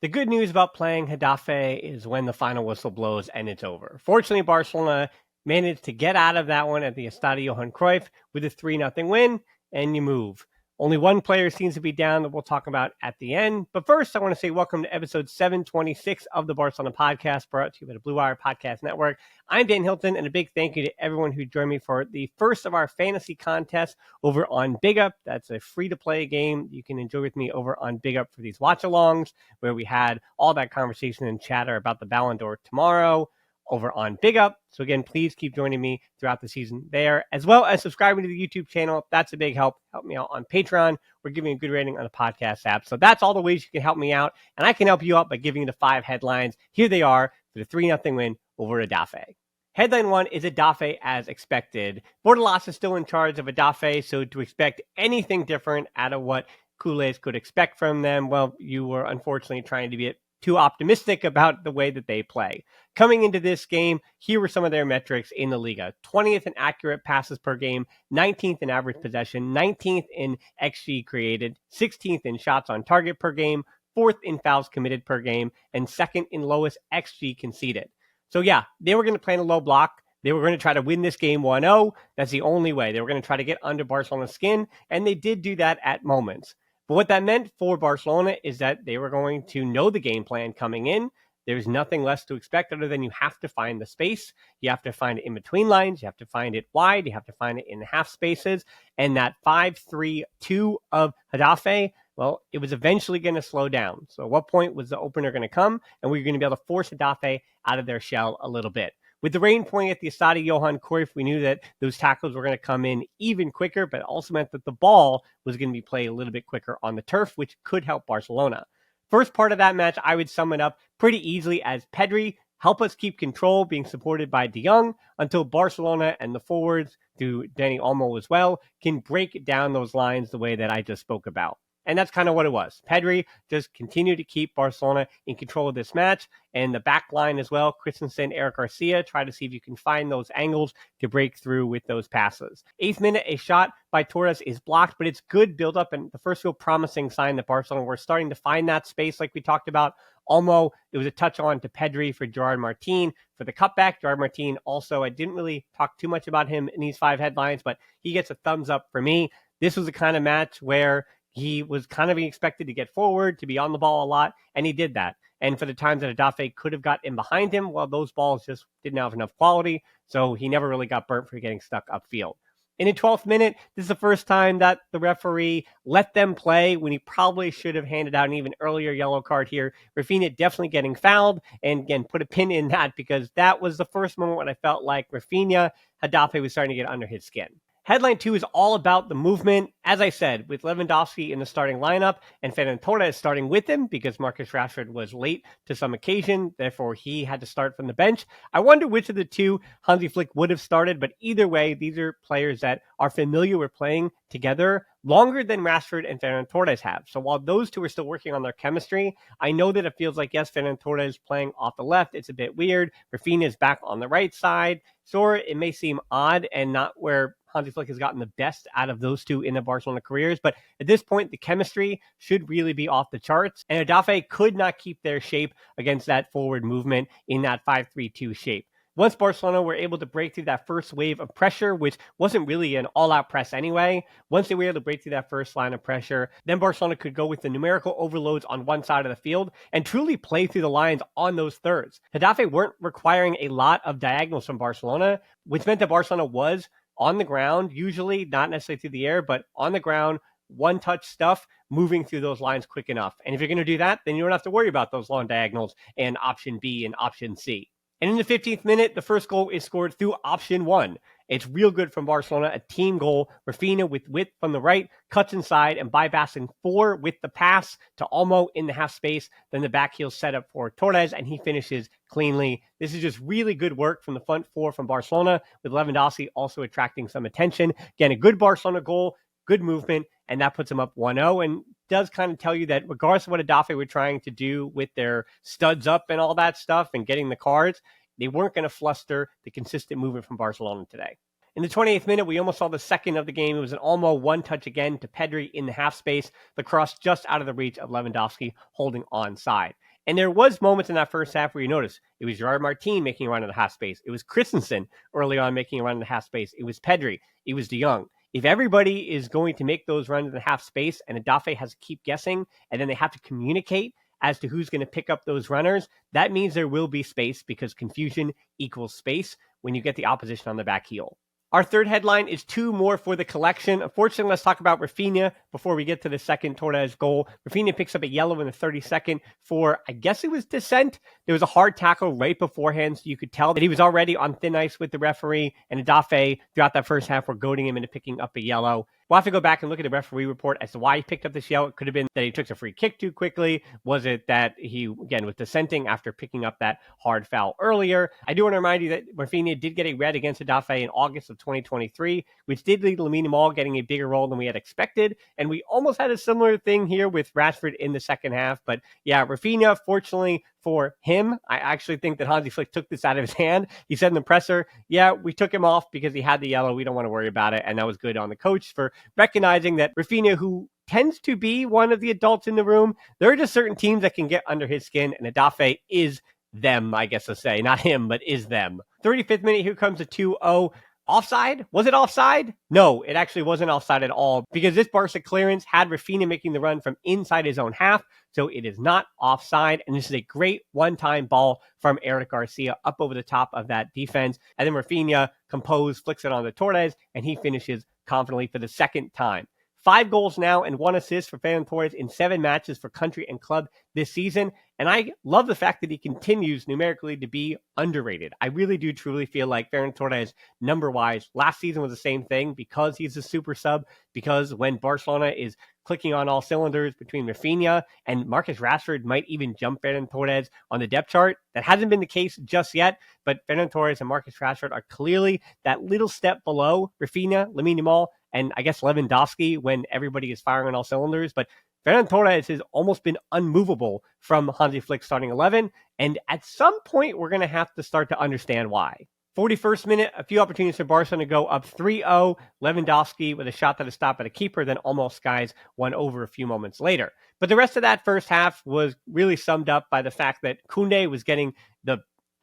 The good news about playing Getafe is when the final whistle blows and it's over. Fortunately, Barcelona managed to get out of that one at the Estadio Johan Cruyff with a 3-0 win, and you move. Only one player seems to be down that we'll talk about at the end. But first, I want to say welcome to episode 726 of the Barcelona podcast, brought to you by the Blue Wire Podcast Network. I'm Dan Hilton, and a big thank you to everyone who joined me for the first of our fantasy contests over on Big Up. That's a free-to-play game you can enjoy with me over on Big Up for these watch-alongs, where we had all that conversation and chatter about the Ballon d'Or tomorrow over on Big Up. So again, please keep joining me throughout the season there, as well as subscribing to the YouTube channel. That's a big help. Help me out on Patreon. We're giving a good rating on the podcast app. So that's all the ways you can help me out. And I can help you out by giving you the 5 headlines. Here they are for the 3-0 win over Getafe. Headline 1 is Getafe as expected. Bordalas is still in charge of Getafe, so to expect anything different out of what culés could expect from them, well, you were unfortunately trying to be too optimistic about the way that they play. Coming into this game, here were some of their metrics in the Liga. 20th in accurate passes per game, 19th in average possession, 19th in XG created, 16th in shots on target per game, 4th in fouls committed per game, and 2nd in lowest XG conceded. So yeah, they were going to play in a low block. They were going to try to win this game 1-0. That's the only way. They were going to try to get under Barcelona's skin, and they did do that at moments. But what that meant for Barcelona is that they were going to know the game plan coming in. There's nothing less to expect other than you have to find the space. You have to find it in between lines. You have to find it wide. You have to find it in half spaces. And that 5-3-2 of Getafe, well, it was eventually going to slow down. So at what point was the opener going to come? And we were going to be able to force Getafe out of their shell a little bit. With the rain pouring at the Estadio Johan Cruyff, we knew that those tackles were going to come in even quicker, but it also meant that the ball was going to be played a little bit quicker on the turf, which could help Barcelona. First part of that match, I would sum it up pretty easily as Pedri help us keep control, being supported by De Jong, until Barcelona and the forwards, through Dani Olmo as well, can break down those lines the way that I just spoke about. And that's kind of what it was. Pedri just continued to keep Barcelona in control of this match. And the back line as well, Christensen, Eric Garcia, try to see if you can find those angles to break through with those passes. 8th minute, a shot by Torres is blocked, but it's good build-up and the first real promising sign that Barcelona were starting to find that space like we talked about. Olmo, it was a touch on to Pedri for Gerard Martin for the cutback. Gerard Martin also, I didn't really talk too much about him in these 5 headlines, but he gets a thumbs up for me. This was the kind of match where he was kind of expected to get forward, to be on the ball a lot, and he did that. And for the times that Getafe could have got in behind him, well, those balls just didn't have enough quality, so he never really got burnt for getting stuck upfield. In the 12th minute, this is the first time that the referee let them play when he probably should have handed out an even earlier yellow card here. Raphinha definitely getting fouled, and again, put a pin in that because that was the first moment when I felt like Raphinha, Getafe was starting to get under his skin. Headline 2 is all about the movement. As I said, with Lewandowski in the starting lineup and Ferran Torres starting with him because Marcus Rashford was late to some occasion, therefore he had to start from the bench. I wonder which of the two Hansi Flick would have started, but either way, these are players that are familiar with playing together longer than Rashford and Ferran Torres have. So while those two are still working on their chemistry, I know that it feels like, yes, Ferran Torres playing off the left, it's a bit weird. Raphinha is back on the right side. So it may seem odd and not where Hansi Flick has gotten the best out of those two in their Barcelona careers. But at this point, the chemistry should really be off the charts. And Getafe could not keep their shape against that forward movement in that 5-3-2 shape. Once Barcelona were able to break through that first wave of pressure, which wasn't really an all-out press anyway, once they were able to break through that first line of pressure, then Barcelona could go with the numerical overloads on one side of the field and truly play through the lines on those thirds. Getafe weren't requiring a lot of diagonals from Barcelona, which meant that Barcelona was on the ground, usually not necessarily through the air, but on the ground, one-touch stuff, moving through those lines quick enough. And if you're going to do that, then you don't have to worry about those long diagonals and option B and option C. And in the 15th minute, the first goal is scored through option 1. It's real good from Barcelona, a team goal. Raphinha with width from the right, cuts inside and bypassing 4 with the pass to Olmo in the half space. Then the back heel set up for Torres, and he finishes cleanly. This is just really good work from the front 4 from Barcelona, with Lewandowski also attracting some attention. Again, a good Barcelona goal, good movement, and that puts them up 1-0 and does kind of tell you that regardless of what Getafe were trying to do with their studs up and all that stuff and getting the cards, they weren't going to fluster the consistent movement from Barcelona today. In the 28th minute, we almost saw the second of the game. It was an Olmo one-touch again to Pedri in the half space. The cross just out of the reach of Lewandowski holding onside. And there was moments in that first half where you notice it was Gerard Martin making a run in the half space. It was Christensen early on making a run in the half space. It was Pedri. It was De Jong. If everybody is going to make those runs in the half space and Getafe has to keep guessing and then they have to communicate as to who's going to pick up those runners, that means there will be space because confusion equals space when you get the opposition on the back heel. Our third headline is 2 more for the collection. Unfortunately, let's talk about Raphinha before we get to the second Torres goal. Raphinha picks up a yellow in the 32nd for, I guess it was dissent. There was a hard tackle right beforehand, so you could tell that he was already on thin ice with the referee, and Getafe throughout that first half were goading him into picking up a yellow. We'll have to go back and look at the referee report as to why he picked up this yellow. It could have been that he took a free kick too quickly. Was it that he, again, was dissenting after picking up that hard foul earlier? I do want to remind you that Raphinha did get a red against Getafe in August of 2023, which did lead to Lamine Yamal getting a bigger role than we had expected. And we almost had a similar thing here with Rashford in the second half. But yeah, Raphinha, fortunately for him, I actually think that Hansi Flick took this out of his hand. He said in the presser, yeah, we took him off because he had the yellow. We don't want to worry about it. And that was good on the coach for recognizing that Raphinha, who tends to be one of the adults in the room, there are just certain teams that can get under his skin, and Getafe is them, I guess to say. Not him, but is them. 35th minute, here comes a 2-0. Offside? Was it offside? No, it actually wasn't offside at all because this Barca clearance had Raphinha making the run from inside his own half, so it is not offside, and this is a great one-time ball from Eric Garcia up over the top of that defense, and then Raphinha, composed, flicks it on to Torres, and he finishes confidently for the second time. 5 goals now and 1 assist for Ferran Torres in 7 matches for country and club this season. And I love the fact that he continues numerically to be underrated. I really do truly feel like Ferran Torres, number-wise, last season was the same thing because he's a super sub, because when Barcelona is clicking on all cylinders between Raphinha and Marcus Rashford might even jump Ferran Torres on the depth chart. That hasn't been the case just yet, but Ferran Torres and Marcus Rashford are clearly that little step below Raphinha, Lamine Yamal, and I guess Lewandowski when everybody is firing on all cylinders. But Ferran Torres has almost been unmovable from Hansi Flick's starting 11. And at some point, we're going to have to start to understand why. 41st minute, a few opportunities for Barcelona to go up 3-0. Lewandowski with a shot that is stopped by the keeper, then almost skies one over a few moments later. But the rest of that first half was really summed up by the fact that Koundé was getting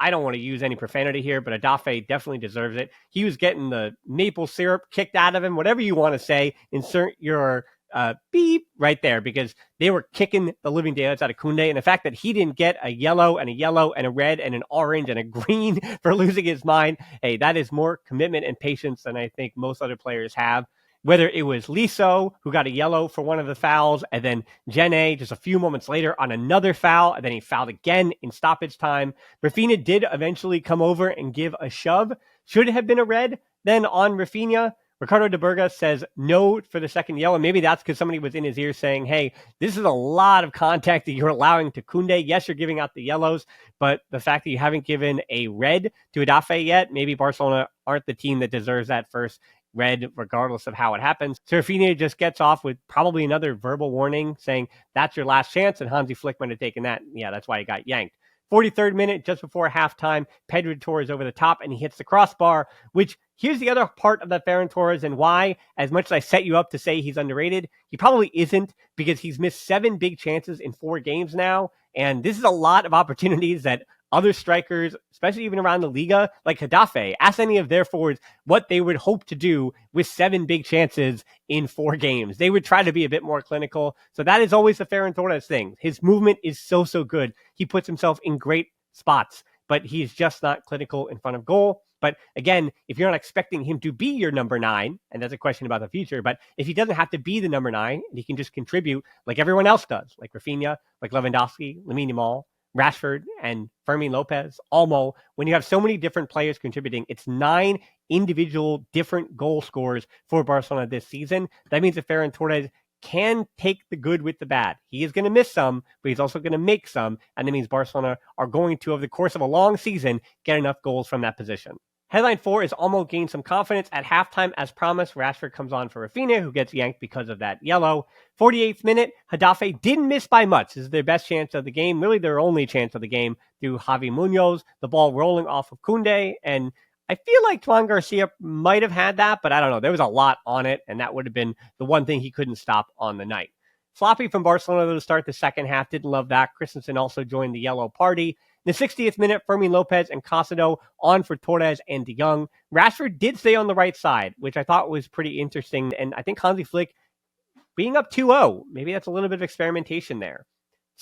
I don't want to use any profanity here, but Getafe definitely deserves it. He was getting the maple syrup kicked out of him, whatever you want to say. Insert your beep right there, because they were kicking the living daylights out of Koundé. And the fact that he didn't get a yellow and a red and an orange and a green for losing his mind, hey, that is more commitment and patience than I think most other players have. Whether it was Liso, who got a yellow for one of the fouls, and then Jene just a few moments later on another foul, and then he fouled again in stoppage time. Raphinha did eventually come over and give a shove. Should it have been a red then on Raphinha? Ricardo de Burga says no for the second yellow. Maybe that's because somebody was in his ear saying, hey, this is a lot of contact that you're allowing to Koundé. Yes, you're giving out the yellows, but the fact that you haven't given a red to Getafe yet, maybe Barcelona aren't the team that deserves that first red, regardless of how it happens. So Raphinha just gets off with probably another verbal warning saying that's your last chance, and Hansi Flick might have taken that. Yeah, that's why he got yanked. 43rd minute, just before halftime, Pedri Torres over the top, and he hits the crossbar, which here's the other part of that Ferran Torres and why, as much as I set you up to say he's underrated, he probably isn't, because he's missed 7 big chances in 4 games now, and this is a lot of opportunities that other strikers, especially even around the Liga, like Getafe, ask any of their forwards what they would hope to do with 7 big chances in 4 games. They would try to be a bit more clinical. So that is always the Ferran Torres thing. His movement is so good. He puts himself in great spots, but he's just not clinical in front of goal. But again, if you're not expecting him to be your number 9, and that's a question about the future, but if he doesn't have to be the number 9, and he can just contribute like everyone else does, like Raphinha, like Lewandowski, Lamine Yamal, Rashford, and Fermin Lopez, Olmo, when you have so many different players contributing, it's 9 individual different goal scorers for Barcelona this season. That means that Ferran Torres can take the good with the bad. He is going to miss some, but he's also going to make some, and that means Barcelona are going to, over the course of a long season, get enough goals from that position. Headline 4 is Olmo gained some confidence at halftime. As promised, Rashford comes on for Raphinha, who gets yanked because of that yellow. 48th minute, Getafe didn't miss by much. This is their best chance of the game, really their only chance of the game, through Javi Munoz, the ball rolling off of Koundé, and I feel like Juan Garcia might have had that, but I don't know. There was a lot on it, and that would have been the one thing he couldn't stop on the night. Sloppy from Barcelona to start the second half. Didn't love that. Christensen also joined the yellow party. In the 60th minute, Fermin Lopez and Casado on for Torres and De Jong. Rashford did stay on the right side, which I thought was pretty interesting. And I think Hansi Flick being up 2-0, maybe that's a little bit of experimentation there.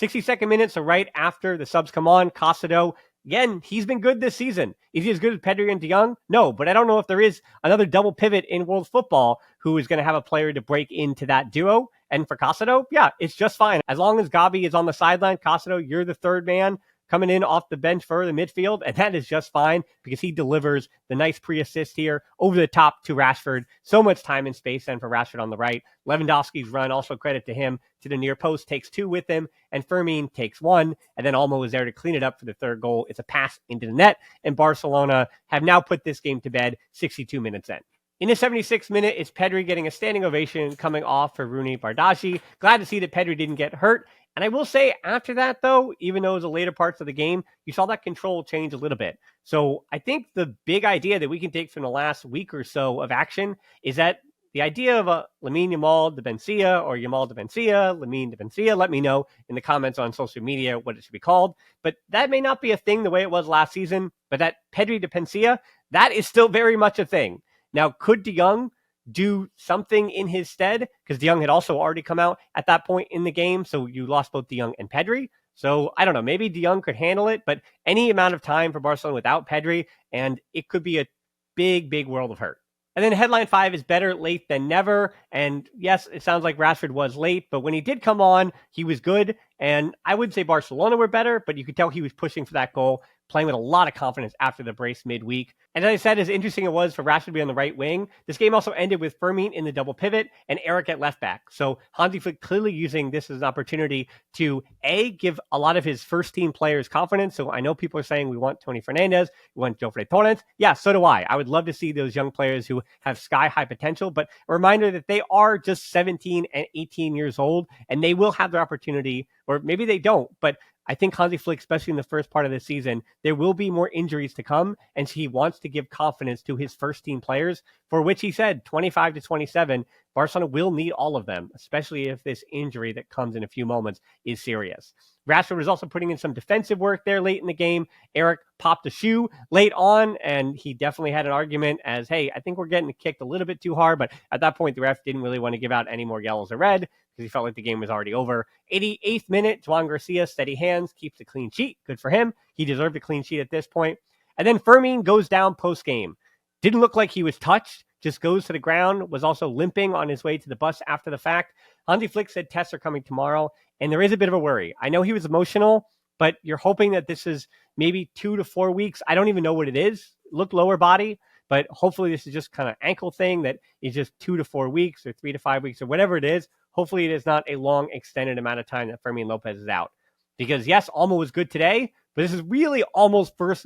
62nd minute, so right after the subs come on, Casado, again, he's been good this season. Is he as good as Pedri and De Jong? No, but I don't know if there is another double pivot in world football who is going to have a player to break into that duo. And for Casado, yeah, it's just fine. As long as Gavi is on the sideline, Casado, you're the third man coming in off the bench for the midfield, and that is just fine because he delivers the nice pre-assist here over the top to Rashford. So much time and space then for Rashford on the right. Lewandowski's run, also credit to him, to the near post, takes 2 with him, and Fermin takes 1, and then Olmo is there to clean it up for the third goal. It's a pass into the net, and Barcelona have now put this game to bed 62 minutes in. In the 76th minute, it's Pedri getting a standing ovation coming off for Rooney Bardghji. Glad to see that Pedri didn't get hurt. And I will say after that, though, even though it was the later parts of the game, you saw that control change a little bit. So I think the big idea that we can take from the last week or so of action is that the idea of a Lamine Yamal de Bencia or Yamal de Bencia, Lamine de Bencia, let me know in the comments on social media what it should be called. But that may not be a thing the way it was last season. But that Pedri de Bencia, that is still very much a thing. Now, could De Jong do something in his stead? Because De Jong had also already come out at that point in the game, so you lost both De Jong and Pedri. So I don't know, maybe De Jong could handle it, but any amount of time for Barcelona without Pedri, and it could be a big, big world of hurt. And then headline 5 is better late than never. And yes, it sounds like Rashford was late, but when he did come on, he was good. And I would say Barcelona were better, but you could tell he was pushing for that goal, playing with a lot of confidence after the brace midweek. And as I said, as interesting it was for Rashford to be on the right wing, this game also ended with Fermin in the double pivot and Eric at left back. So Hansi Flick clearly using this as an opportunity to, A, give a lot of his first team players confidence. So I know people are saying we want Tony Fernandez, we want Ferran Torres. Yeah, so do I. I would love to see those young players who have sky-high potential, but a reminder that they are just 17 and 18 years old, and they will have their opportunity, or maybe they don't, but I think Hansi Flick, especially in the first part of the season, there will be more injuries to come, and he wants to give confidence to his first-team players, for which he said 25 to 27, Barcelona will need all of them, especially if this injury that comes in a few moments is serious. Rashford was also putting in some defensive work there late in the game. Eric popped a shoe late on, and he definitely had an argument as, hey, I think we're getting kicked a little bit too hard, but at that point, the ref didn't really want to give out any more yellows or red because he felt like the game was already over. 88th minute, Juan Garcia, steady hands, keeps a clean sheet. Good for him. He deserved a clean sheet at this point. And then Fermin goes down post-game. Didn't look like he was touched, just goes to the ground, was also limping on his way to the bus after the fact. Hansi Flick said tests are coming tomorrow, and there is a bit of a worry. I know he was emotional, but you're hoping that this is maybe 2 to 4 weeks. I don't even know what it is. Look lower body, but hopefully this is just kind of ankle thing that is just 2 to 4 weeks or 3 to 5 weeks or whatever it is. Hopefully it is not a long extended amount of time that Fermin Lopez is out. Because yes, Olmo was good today, but this is really Olmo's first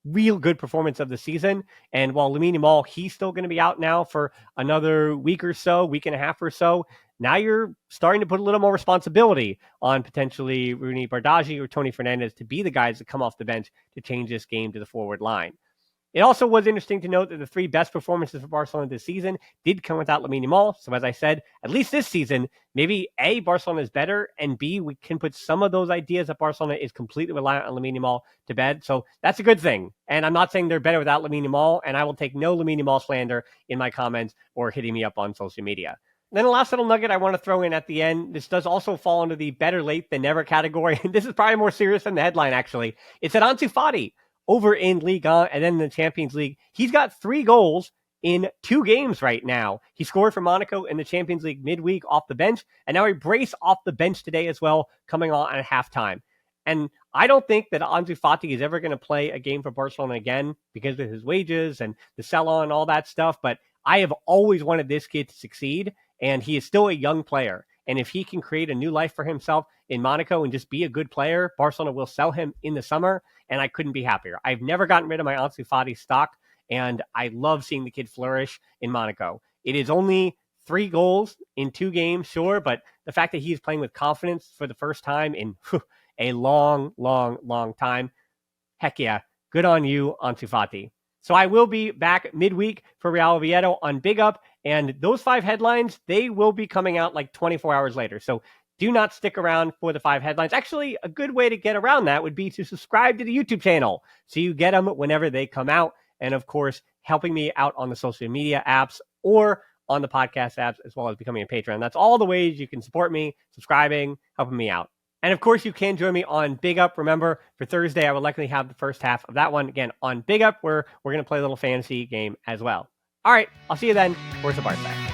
real good performance of the season. And while Lamine Yamal, he's still going to be out now for another week or so, week and a half or so. Now you're starting to put a little more responsibility on potentially Rooney Bardghji or Tony Fernandez to be the guys that come off the bench to change this game to the forward line. It also was interesting to note that the 3 best performances for Barcelona this season did come without Lamine Yamal. So as I said, at least this season, maybe A, Barcelona is better, and B, we can put some of those ideas that Barcelona is completely reliant on Lamine Yamal to bed. So that's a good thing. And I'm not saying they're better without Lamine Yamal, and I will take no Lamine Yamal slander in my comments or hitting me up on social media. Then the last little nugget I want to throw in at the end, this does also fall into the better late than never category. This is probably more serious than the headline, actually. It's at Ansu Fati over in Ligue 1 and then in the Champions League. He's got 3 goals in 2 games right now. He scored for Monaco in the Champions League midweek off the bench, and now he braced off the bench today as well, coming on at halftime. And I don't think that Ansu Fati is ever going to play a game for Barcelona again because of his wages and the sell-on and all that stuff, but I have always wanted this kid to succeed, and he is still a young player. And if he can create a new life for himself in Monaco and just be a good player, Barcelona will sell him in the summer, and I couldn't be happier. I've never gotten rid of my Ansu Fati stock, and I love seeing the kid flourish in Monaco. It is only 3 goals in 2 games, sure, but the fact that he is playing with confidence for the first time in a long, long, long time, heck yeah, good on you, Ansu Fati. So I will be back midweek for Real Oviedo on Big Up, and those 5 headlines, they will be coming out like 24 hours later. So do not stick around for the 5 headlines. Actually, a good way to get around that would be to subscribe to the YouTube channel so you get them whenever they come out. And of course, helping me out on the social media apps or on the podcast apps, as well as becoming a patron. That's all the ways you can support me, subscribing, helping me out. And of course, you can join me on Big Up. Remember, for Thursday, I will likely have the first half of that one again on Big Up, where we're going to play a little fantasy game as well. All right, I'll see you then. Forza Barca.